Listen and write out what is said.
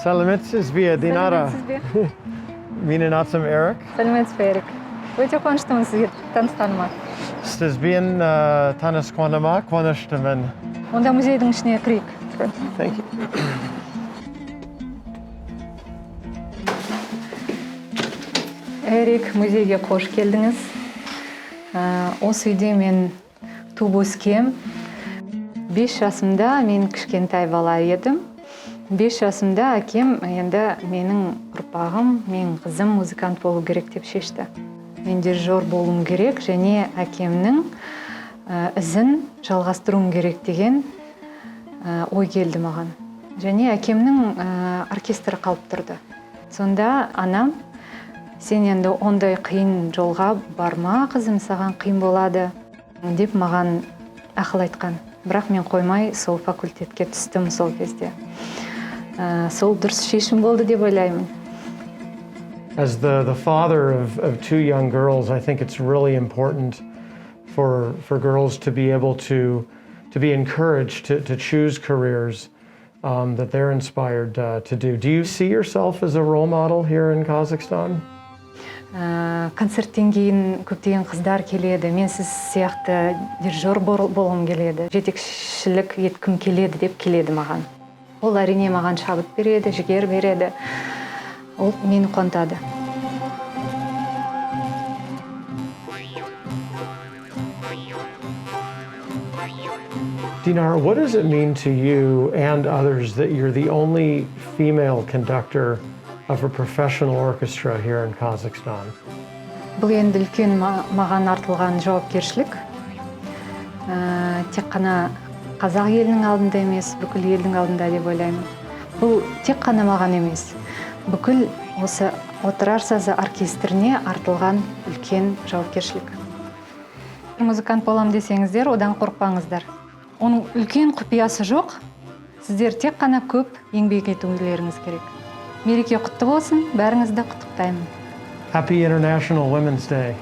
Сәлеметсіз бе, Динара? Менің атым Эрик. Сәлеметсіз бе, Эрик. Өте қуаныштымын сізге танысқаныма. Сізбен танысқаныма қуаныштымын. Онда музейдің ішіне кірейік. Thank you. Эрик, музейге қош келдіңіз. Осы үйде мен туып өскем. 5 жасымда мен кішкентай бала едім. 5 жасымда әкем енді менің ұрпағым, менің қызым музыкант болу керек деп шешті. Мен дирижер болуым керек және әкемнің ізін жалғастыруым керек деген ой келді маған. Және әкемнің оркестрі қалып тұрды. Сонда анам, сен енді ондай қиын жолға барма, қызым, саған қиын болады деп маған ақыл айтқан. Бірақ мен қоймай сол факультетке түстім сол кезде. Сол дұрыс шешім болды деп ойлаймын. As the father of 2 young girls, I think it's really important for girls to be able to be encouraged to choose careers that they're inspired to do. Do you see yourself as a role model here in Kazakhstan? Концерттен кейін көптеген қыздар келеді. Мен сіз сияқты дирижер болғым келеді. Жетекшілік еткім келеді деп келеді маған. Ол әрине маған шабыт береді, жігер береді. Ол мені қуантады. Dinara, what does it mean to you and others that you're the only female conductor of a professional orchestra here in Kazakhstan? Бұл енді үлкен маған артылған жауапкершілік. Тек қана қазақ елінің алдында емес, бүкіл елдің алдында деп ойлаймын. Бұл тек қана маған емес, бүкіл осы Отырар сазы оркестріне артылған үлкен жауапкершілік. Музыкант болам десеңіздер, одан қорықпаңыздар. Оның үлкен құпиясы жоқ. Сіздер тек қана көп еңбек етулеріңіз керек. Мереке құтты болсын, бәріңізді құттықтаймын. Happy International Women's Day.